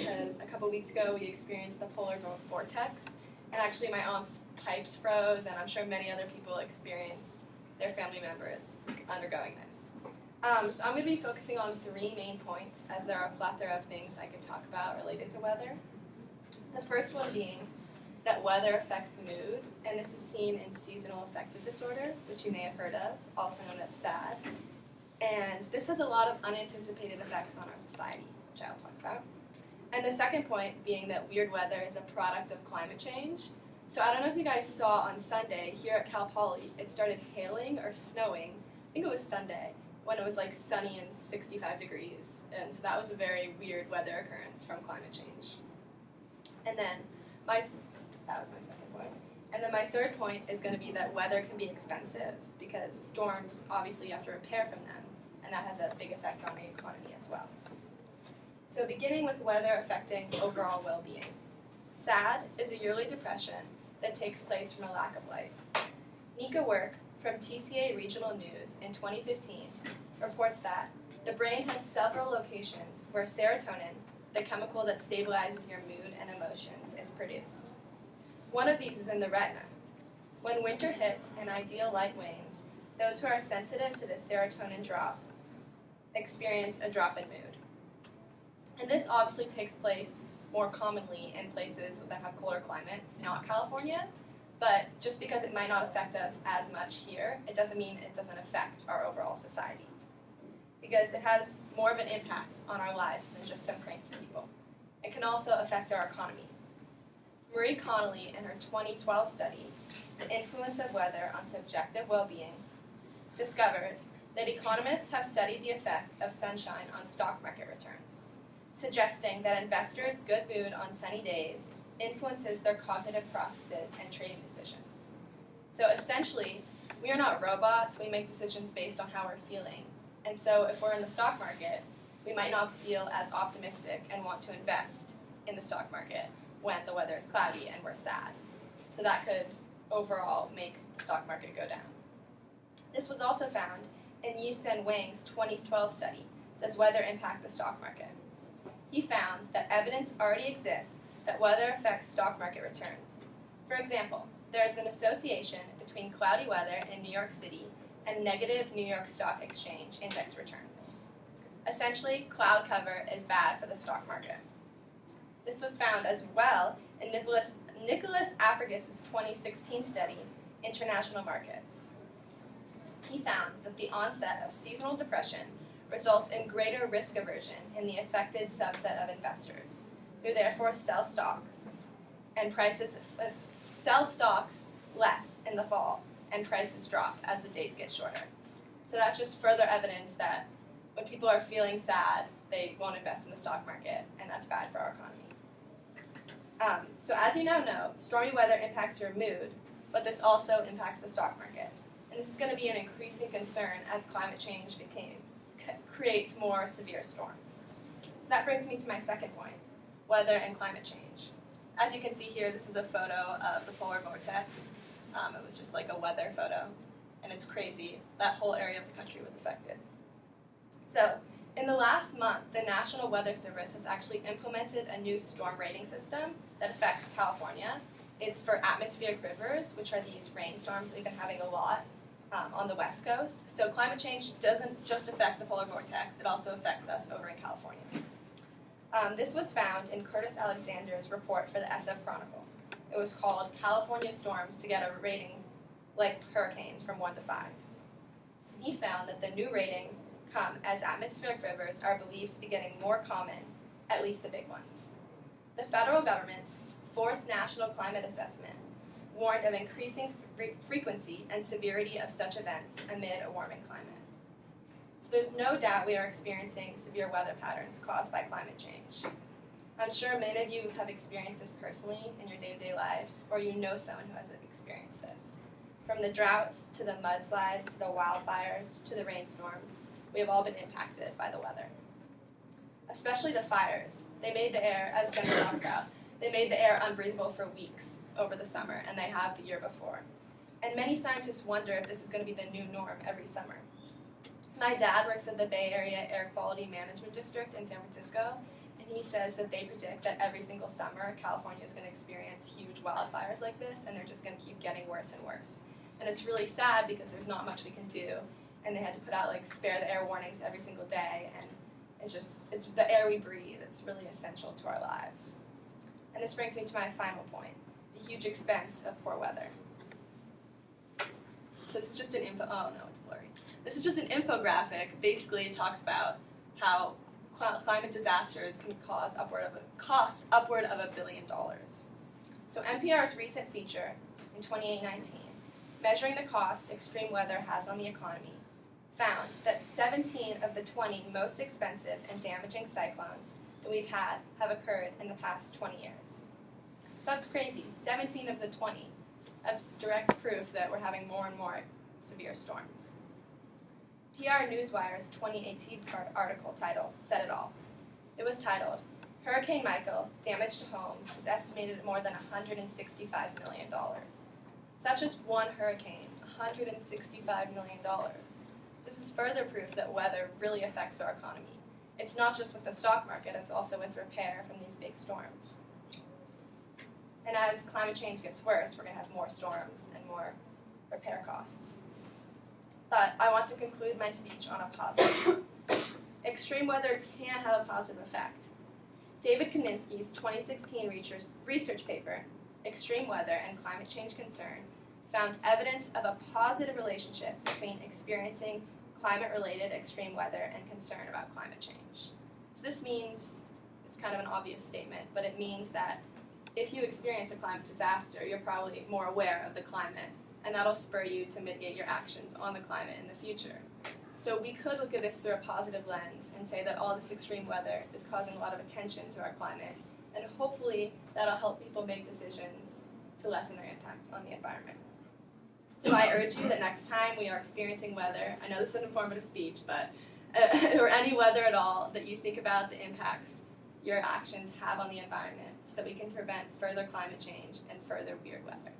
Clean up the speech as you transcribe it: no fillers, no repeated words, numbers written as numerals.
because a couple weeks ago we experienced the polar vortex, and actually my aunt's pipes froze, and I'm sure many other people experienced their family members undergoing this. So I'm going to be focusing on 3 main points, as there are a plethora of things I could talk about related to weather. The first one being that weather affects mood, and this is seen in seasonal affective disorder, which you may have heard of, also known as SAD. And this has a lot of unanticipated effects on our society, which I'll talk about. And the second point being that weird weather is a product of climate change. So I don't know if you guys saw on Sunday, here at Cal Poly, it started hailing or snowing, I think it was Sunday, when it was like sunny and 65 degrees. And so that was a very weird weather occurrence from climate change. And then that was my second point. And then my third point is going to be that weather can be expensive because storms, obviously, you have to repair from them, and that has a big effect on the economy as well. So beginning with weather affecting overall well-being. SAD is a yearly depression that takes place from a lack of light. Nika Work from TCA Regional News in 2015 reports that the brain has several locations where serotonin, the chemical that stabilizes your mood and emotions, is produced. One of these is in the retina. When winter hits and ideal light wanes, those who are sensitive to the serotonin drop experience a drop in mood. And this obviously takes place more commonly in places that have colder climates, not California, but just because it might not affect us as much here, it doesn't mean it doesn't affect our overall society. Because it has more of an impact on our lives than just some cranky people. It can also affect our economy. Marie Connolly, in her 2012 study, The Influence of Weather on Subjective Well-Being, discovered that economists have studied the effect of sunshine on stock market returns, suggesting that investors' good mood on sunny days influences their cognitive processes and trading decisions. So essentially, we are not robots, we make decisions based on how we're feeling. And so if we're in the stock market, we might not feel as optimistic and want to invest in the stock market when the weather is cloudy and we're sad. So that could overall make the stock market go down. This was also found in Yi-Sen Wang's 2012 study, Does Weather Impact the Stock Market? He found that evidence already exists that weather affects stock market returns. For example, there is an association between cloudy weather in New York City and negative New York Stock Exchange index returns. Essentially, cloud cover is bad for the stock market. This was found as well in Nicholas Afrigus' 2016 study, International Markets. He found that the onset of seasonal depression results in greater risk aversion in the affected subset of investors, who therefore sell stocks less in the fall, and prices drop as the days get shorter. So that's just further evidence that when people are feeling sad, they won't invest in the stock market, and that's bad for our economy. So as you now know, stormy weather impacts your mood, but this also impacts the stock market. And this is going to be an increasing concern as climate change creates more severe storms. So that brings me to my second point, weather and climate change. As you can see here, this is a photo of the polar vortex. It was just like a weather photo, and it's crazy. That whole area of the country was affected. So, in the last month, the National Weather Service has actually implemented a new storm rating system that affects California. It's for atmospheric rivers, which are these rainstorms that we've been having a lot on the West Coast. So climate change doesn't just affect the polar vortex, it also affects us over in California. This was found in Curtis Alexander's report for the SF Chronicle. It was called California Storms to Get a Rating Like Hurricanes from 1 to 5. He found that the new ratings come as atmospheric rivers are believed to be getting more common, at least the big ones. The federal government's 4th National Climate Assessment warned of increasing frequency and severity of such events amid a warming climate. So there's no doubt we are experiencing severe weather patterns caused by climate change. I'm sure many of you have experienced this personally in your day-to-day lives, or you know someone who has experienced this. From the droughts, to the mudslides, to the wildfires, to the rainstorms, we have all been impacted by the weather. Especially the fires. They made the air, as Jennifer talked about, they made the air unbreathable for weeks over the summer, and they have the year before. And many scientists wonder if this is going to be the new norm every summer. My dad works at the Bay Area Air Quality Management District in San Francisco, And he says that they predict that every single summer, California is going to experience huge wildfires like this, and they're just going to keep getting worse and worse. And it's really sad because there's not much we can do, and they had to put out like spare the air warnings every single day, and it's the air we breathe. It's really essential to our lives. And this brings me to my final point, the huge expense of poor weather. So this is just an it's blurry. This is just an infographic. Basically, it talks about how climate disasters can cost upward of $1 billion. So NPR's recent feature in 2019, measuring the cost extreme weather has on the economy, found that 17 of the 20 most expensive and damaging cyclones that we've had have occurred in the past 20 years. So that's crazy, 17 of the 20. That's direct proof that we're having more and more severe storms. PR Newswire's 2018 article title said it all. It was titled, Hurricane Michael, Damage to Homes is Estimated at More than $165 million. So that's just one hurricane, $165 million. So this is further proof that weather really affects our economy. It's not just with the stock market, it's also with repair from these big storms. And as climate change gets worse, we're going to have more storms and more repair costs. But I want to conclude my speech on a positive note. Extreme weather can have a positive effect. David Kaninsky's 2016 research paper, Extreme Weather and Climate Change Concern, found evidence of a positive relationship between experiencing climate-related extreme weather and concern about climate change. So this means, it's kind of an obvious statement, but it means that if you experience a climate disaster, you're probably more aware of the climate, and that'll spur you to mitigate your actions on the climate in the future. So we could look at this through a positive lens and say that all this extreme weather is causing a lot of attention to our climate, and hopefully that'll help people make decisions to lessen their impact on the environment. So I urge you that next time we are experiencing weather, I know this is an informative speech, but or any weather at all, that you think about the impacts your actions have on the environment so that we can prevent further climate change and further weird weather.